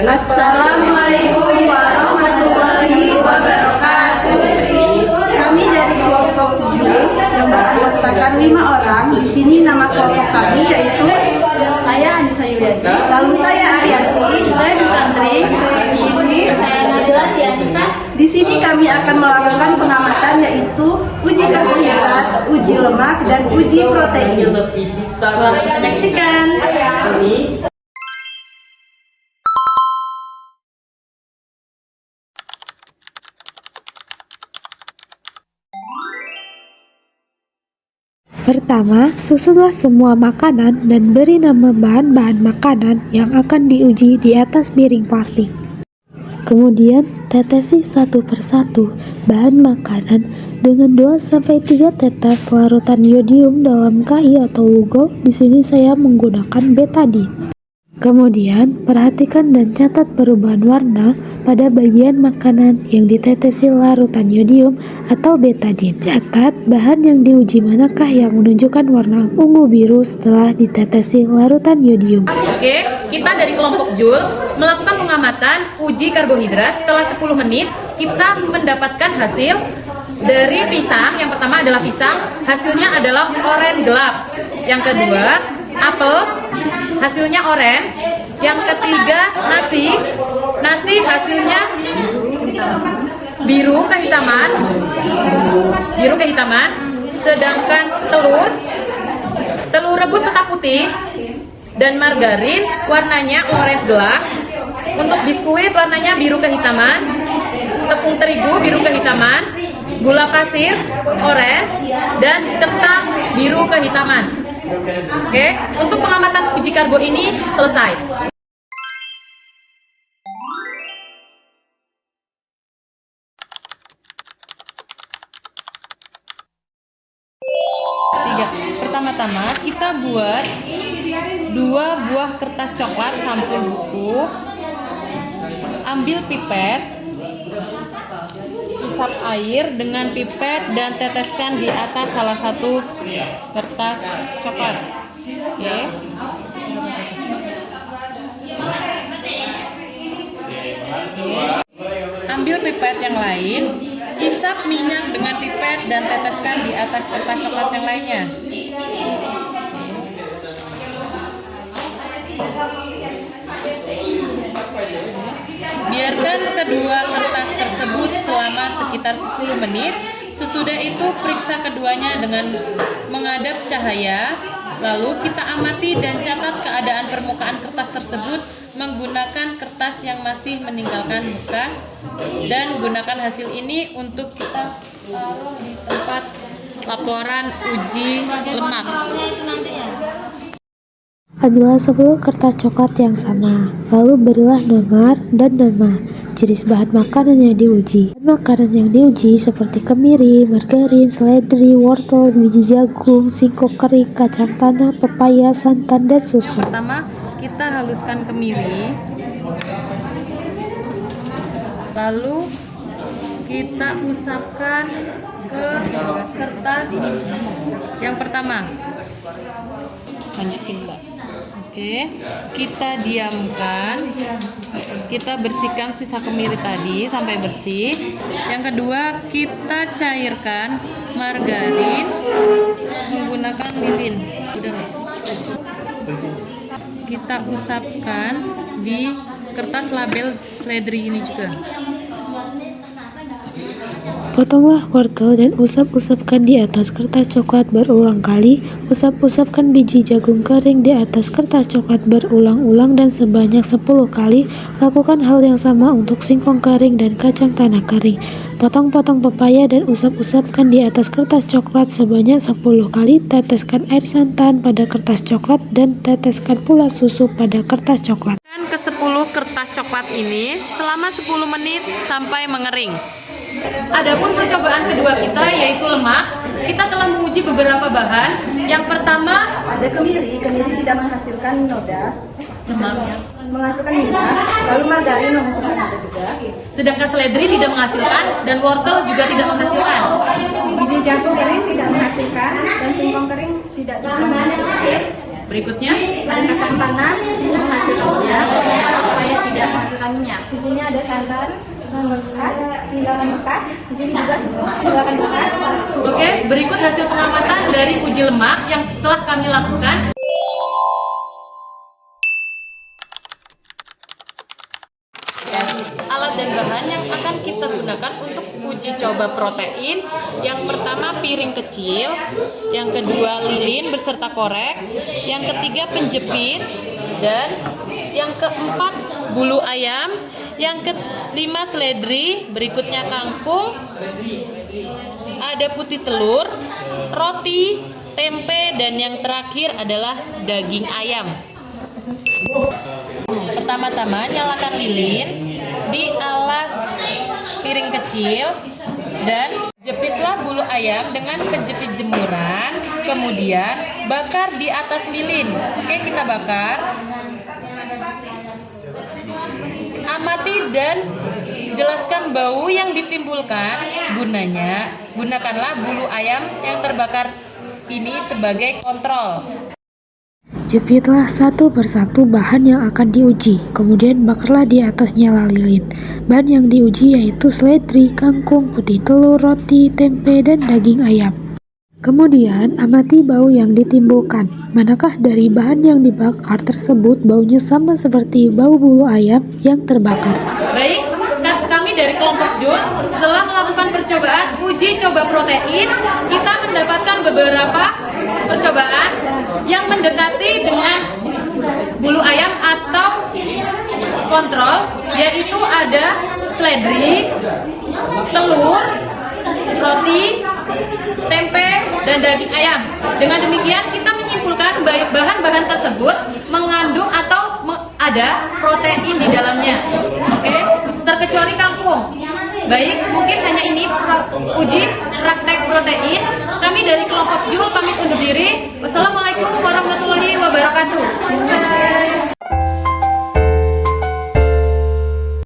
Assalamualaikum warahmatullahi wabarakatuh. Kami dari kelompok 7 yang beranggotakan 5 orang. Di sini nama kelompok kami yaitu Saya Anissa Yulianti. lalu saya Arianti. Saya Bukantri. Saya Kiki. Saya Nadila Tianista. Di sini kami akan melakukan pengamatan yaitu uji karbohidrat, uji lemak, dan uji protein. Selamat menyaksikan. Pertama, susunlah semua makanan dan beri nama bahan-bahan makanan yang akan diuji di atas piring plastik. Kemudian, tetesi satu persatu bahan makanan dengan 2-3 tetes larutan yodium dalam KI atau Lugol. Di sini saya menggunakan betadine. Kemudian, perhatikan dan catat perubahan warna pada bagian makanan yang ditetesi larutan yodium atau betadine. Catat bahan yang diuji manakah yang menunjukkan warna ungu biru setelah ditetesi larutan yodium. Oke, kita dari kelompok Jul melakukan pengamatan uji karbohidrat. Setelah 10 menit, kita mendapatkan hasil dari pisang. Yang pertama adalah pisang, hasilnya adalah oranye gelap. Yang kedua, apel, hasilnya orange. Yang ketiga, nasi hasilnya biru kehitaman. Sedangkan telur rebus tetap putih, dan margarin warnanya orange gelap. Untuk biskuit warnanya biru kehitaman, tepung terigu biru kehitaman, gula pasir orange, dan ketan biru kehitaman. Oke, untuk pengamatan uji karbo ini selesai. Pertama-tama kita buat 2 buah kertas coklat sampul buku. Ambil pipet, isap air dengan pipet dan teteskan di atas salah satu kertas coklat. Oke. Ambil pipet yang lain, isap minyak dengan pipet dan teteskan di atas kertas coklat yang lainnya. Biarkan kedua kertas tersebut selama sekitar 10 menit. Sesudah itu periksa keduanya dengan menghadap cahaya. Lalu kita amati dan catat keadaan permukaan kertas tersebut menggunakan kertas yang masih meninggalkan bekas, dan gunakan hasil ini untuk kita taruh di tempat laporan uji lemak. Ambillah 10 kertas coklat yang sama, lalu berilah nomor dan nama jenis bahan makanan yang diuji. Bahan makanan yang diuji seperti kemiri, margarin, seledri, wortel, biji jagung, singkong kering, kacang tanah, pepaya, santan, dan susu. Pertama, kita haluskan kemiri. Lalu kita usapkan ke kertas yang pertama. Banyakin, Mbak. Oke, kita diamkan. Kita bersihkan sisa kemiri tadi sampai bersih. Yang kedua, kita cairkan margarin menggunakan lilin. Kita usapkan di kertas label seledri ini juga. Potonglah wortel dan usap-usapkan di atas kertas coklat berulang kali. Usap-usapkan biji jagung kering di atas kertas coklat berulang-ulang dan sebanyak 10 kali. Lakukan hal yang sama untuk singkong kering dan kacang tanah kering. Potong-potong pepaya dan usap-usapkan di atas kertas coklat sebanyak 10 kali. Teteskan air santan pada kertas coklat dan teteskan pula susu pada kertas coklat. Ke 10 kertas coklat ini selama 10 menit sampai mengering. Adapun percobaan kedua kita yaitu lemak, kita telah menguji beberapa bahan. Yang pertama Ada kemiri tidak menghasilkan noda, lemak ya. menghasilkan minyak, lalu margarin menghasilkan noda juga. Sedangkan seledri tidak menghasilkan dan wortel juga tidak menghasilkan. Biji jagung kering tidak menghasilkan dan singkong kering tidak juga menghasilkan. Berikutnya, Ada kacang tanah menghasilkan minyak supaya tidak menghasilkan minyak. Di sini ada santan bekas, tinggalkan bekas. Di sini juga susu tinggalkan bekas. oke, berikut hasil pengamatan dari uji lemak yang telah kami lakukan. Alat dan bahan yang akan kita gunakan untuk uji coba protein. Yang pertama piring kecil, yang kedua lilin beserta korek, yang ketiga penjepit, dan yang keempat bulu ayam, yang kelima seledri, berikutnya kangkung, ada putih telur, roti, tempe, dan yang terakhir adalah daging ayam. Pertama-tama nyalakan lilin di alas piring kecil dan jepitlah bulu ayam dengan penjepit jemuran, kemudian bakar di atas lilin. Oke, kita bakar. Amati dan jelaskan bau yang ditimbulkan. Gunakanlah bulu ayam yang terbakar ini sebagai kontrol. Jepitlah satu persatu bahan yang akan diuji, kemudian bakarlah di atas nyala lilin. Bahan yang diuji yaitu seledri, kangkung, putih telur, roti, tempe, dan daging ayam. Kemudian amati bau yang ditimbulkan. Manakah dari bahan yang dibakar tersebut baunya sama seperti bau bulu ayam yang terbakar? Baik, kami dari kelompok Jul setelah melakukan percobaan uji coba protein, kita mendapatkan beberapa percobaan yang mendekati dengan bulu ayam atau kontrol, yaitu ada seledri, telur, roti, tempe, dan daging ayam. Dengan demikian kita menyimpulkan bahan-bahan tersebut mengandung atau ada protein di dalamnya. Oke, terkecuali kangkung. Baik, mungkin hanya ini uji praktek protein. Kami dari kelompok Jul pamit undur diri. Wassalamualaikum warahmatullahi wabarakatuh.